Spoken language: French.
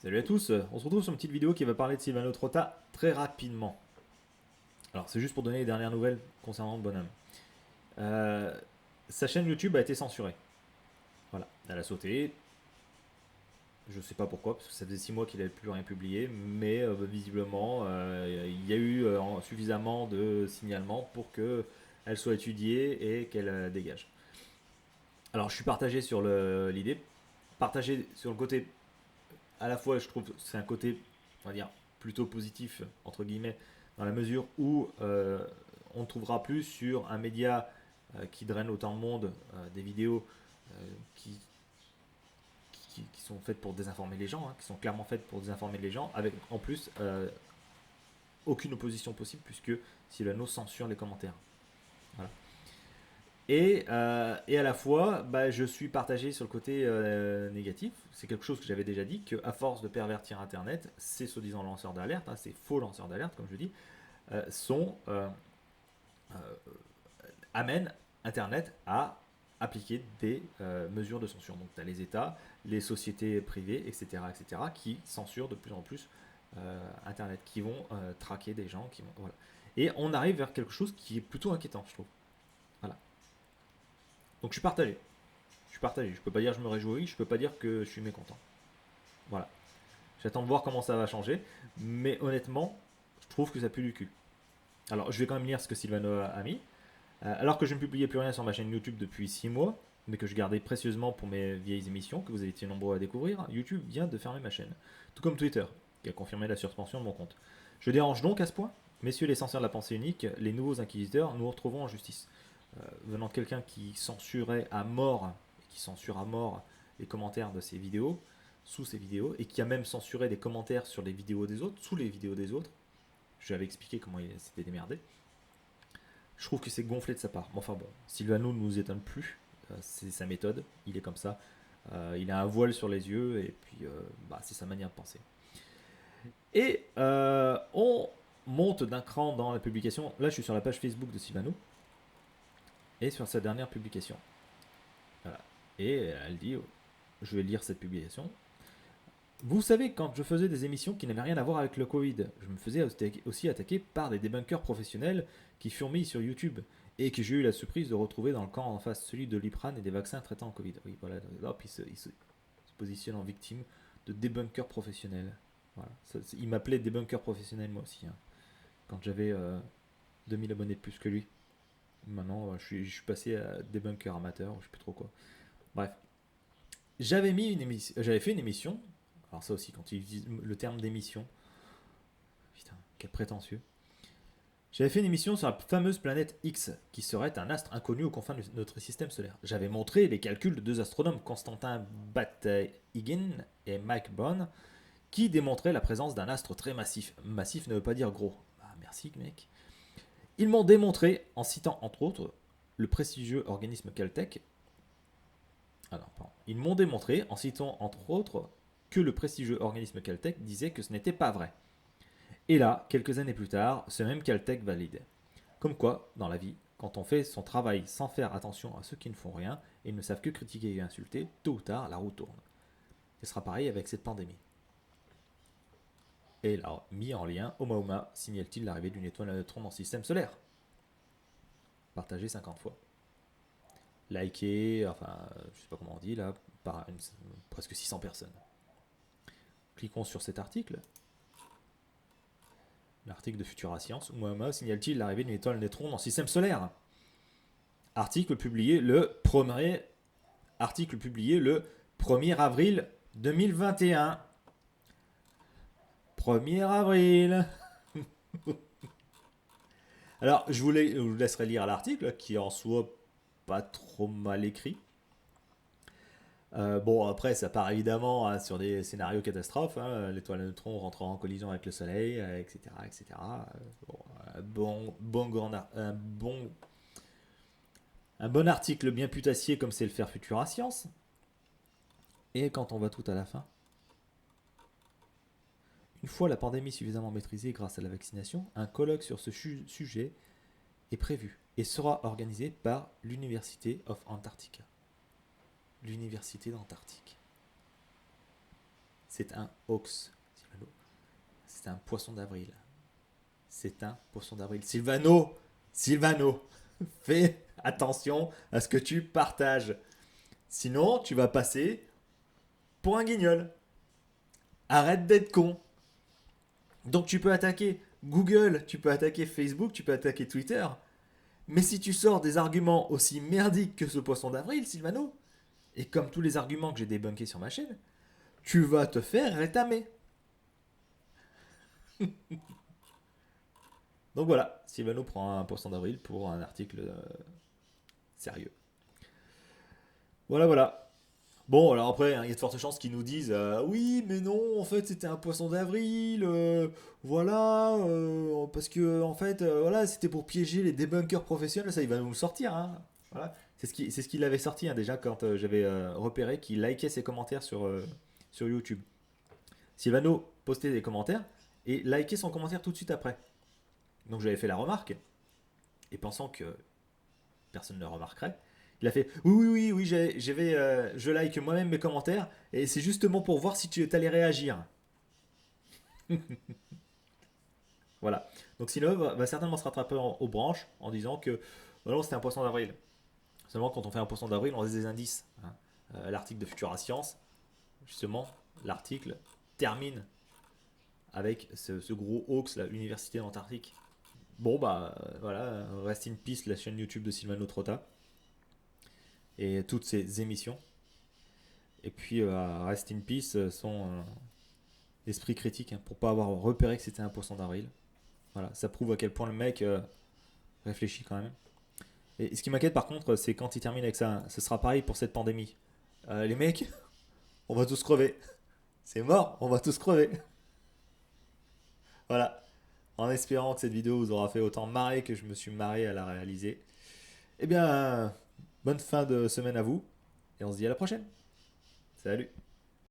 Salut à tous, on se retrouve sur une petite vidéo qui va parler de Silvano Trotta très rapidement. Alors c'est juste pour donner les dernières nouvelles concernant le bonhomme. Euh, Sa chaîne YouTube a été censurée. Voilà, elle a sauté. Je sais pas pourquoi, parce que ça faisait 6 mois qu'il n'avait plus rien publié, mais visiblement il y a eu suffisamment de signalements pour qu'elle soit étudiée et qu'elle dégage. Alors je suis partagé sur l'idée, partagé sur le côté, à la fois je trouve que c'est un côté, on va dire, plutôt positif, entre guillemets, dans la mesure où on ne trouvera plus sur un média qui draine autant de monde des vidéos qui, qui sont faites pour désinformer les gens, hein, qui sont clairement faites pour désinformer les gens, avec en plus aucune opposition possible, puisque Silvano censure les commentaires. Voilà. Et à la fois, bah, je suis partagé sur le côté négatif. C'est quelque chose que j'avais déjà dit, qu'à force de pervertir Internet, ces soi-disant lanceurs d'alerte, hein, ces faux lanceurs d'alerte, comme je dis, sont euh, amènent Internet à appliquer des mesures de censure. Donc tu as les États, les sociétés privées, etc., etc., qui censurent de plus en plus Internet, qui vont traquer des gens. Voilà. Et on arrive vers quelque chose qui est plutôt inquiétant, je trouve. Voilà. Donc je suis partagé. Je suis partagé. Je peux pas dire que je me réjouis, je peux pas dire que je suis mécontent. Voilà. J'attends de voir comment ça va changer, mais honnêtement, je trouve que ça pue du cul. Alors je vais quand même lire ce que Sylvano a mis. Alors que je ne publiais plus rien sur ma chaîne YouTube depuis 6 mois, mais que je gardais précieusement pour mes vieilles émissions, que vous avez été nombreux à découvrir, YouTube vient de fermer ma chaîne. Tout comme Twitter, qui a confirmé la suspension de mon compte. Je dérange donc à ce point. Messieurs les censeurs de la pensée unique, les nouveaux inquisiteurs, nous retrouverons en justice. Venant de quelqu'un qui censurait à mort, qui censure à mort les commentaires de ses vidéos, sous ses vidéos, et qui a même censuré des commentaires sur les vidéos des autres, sous les vidéos des autres, je lui avais expliqué comment il s'était démerdé. Je trouve que c'est gonflé de sa part. Mais enfin bon, Sylvano ne nous étonne plus. C'est sa méthode. Il est comme ça. Il a un voile sur les yeux et puis bah, c'est sa manière de penser. Et on monte d'un cran dans la publication. Là, je suis sur la page Facebook de Sylvano et sur sa dernière publication. Voilà. Et elle dit, je vais lire cette publication. Vous savez, quand je faisais des émissions qui n'avaient rien à voir avec le Covid, je me faisais aussi attaquer par des débunkers professionnels qui furent mis sur YouTube et que j'ai eu la surprise de retrouver dans le camp en face, celui de l'Ipran et des vaccins traitant le Covid. Oui, voilà, hop, il se positionne en victime de débunkers professionnels. Voilà. Il m'appelait débunker professionnel moi aussi, hein, quand j'avais 2000 abonnés de plus que lui. Maintenant, je suis passé à débunker amateur, je sais plus trop quoi. Bref, j'avais fait une émission. Alors ça aussi, quand ils utilisent le terme d'émission, putain, quel prétentieux. J'avais fait une émission sur la fameuse planète X, qui serait un astre inconnu aux confins de notre système solaire. J'avais montré les calculs de deux astronomes, Constantin Batygin et Mike Brown, qui démontraient la présence d'un astre très massif. Massif ne veut pas dire gros. Ah, merci mec. Ils m'ont démontré, en citant entre autres le prestigieux organisme Caltech. Ah non, pardon. Ils m'ont démontré, en citant entre autres, que le prestigieux organisme Caltech disait que ce n'était pas vrai. Et là, quelques années plus tard, ce même Caltech valide. Comme quoi, dans la vie, quand on fait son travail sans faire attention à ceux qui ne font rien et ne savent que critiquer et insulter, tôt ou tard, la roue tourne. Ce sera pareil avec cette pandémie. Et là, mis en lien, Omaoma signale-t-il l'arrivée d'une étoile à neutrons dans le système solaire. Partagé 50 fois. Liké, enfin, je sais pas comment on dit là, par presque 600 personnes. Cliquons sur cet article. L'article de Futura Science. Oumuamua signale-t-il l'arrivée d'une étoile neutron dans le système solaire. Article publié le 1er avril 2021. 1er avril. Alors, je vous laisserai lire l'article, qui est en soi pas trop mal écrit. Bon, après, ça part évidemment hein, sur des scénarios catastrophes. Hein, l'étoile à neutrons rentrant en collision avec le Soleil, etc. etc. Bon, un bon article bien putassier comme c'est le faire Futura Science. Et quand on va tout à la fin, une fois la pandémie suffisamment maîtrisée grâce à la vaccination, un colloque sur ce sujet est prévu et sera organisé par l'University of Antarctica. L'Université d'Antarctique. C'est un hoax, Sylvano. C'est un poisson d'avril. C'est un poisson d'avril. Sylvano, fais attention à ce que tu partages. Sinon, tu vas passer pour un guignol. Arrête d'être con. Donc tu peux attaquer Google, tu peux attaquer Facebook, tu peux attaquer Twitter. Mais si tu sors des arguments aussi merdiques que ce poisson d'avril, Sylvano, et comme tous les arguments que j'ai débunkés sur ma chaîne, tu vas te faire rétamer. Donc voilà, Sylvano prend un poisson d'avril pour un article sérieux. Voilà, voilà. Bon, alors après, hein, il y a de fortes chances qu'ils nous disent oui, mais non, en fait, c'était un poisson d'avril, voilà, parce que, en fait, voilà, c'était pour piéger les débunkers professionnels, ça, il va nous le sortir, hein. Voilà. C'est ce qu'il avait sorti hein, déjà quand j'avais repéré qu'il likait ses commentaires sur YouTube. Sylvano postait des commentaires et likait son commentaire tout de suite après. Donc j'avais fait la remarque, et pensant que personne ne le remarquerait, il a fait oui, je like moi-même mes commentaires et c'est justement pour voir si tu allais réagir. Voilà. Donc Sinov va certainement se rattraper aux branches en disant que non, c'était un poisson d'avril. Seulement quand on fait un poisson d'avril, on a des indices, hein. L'article de Futura Science, justement, l'article termine avec ce gros hoax, l'université d'Antarctique. Bon bah voilà, rest in peace la chaîne YouTube de Silvano Trotta et toutes ses émissions. Et puis rest in peace son esprit critique hein, pour pas avoir repéré que c'était un poisson d'avril. Voilà, ça prouve à quel point le mec réfléchit quand même. Et ce qui m'inquiète par contre, c'est quand il termine avec ça. Ce sera pareil pour cette pandémie. Les mecs, on va tous crever. C'est mort, on va tous crever. Voilà. En espérant que cette vidéo vous aura fait autant marrer que je me suis marré à la réaliser. Eh bien, bonne fin de semaine à vous. Et on se dit à la prochaine. Salut.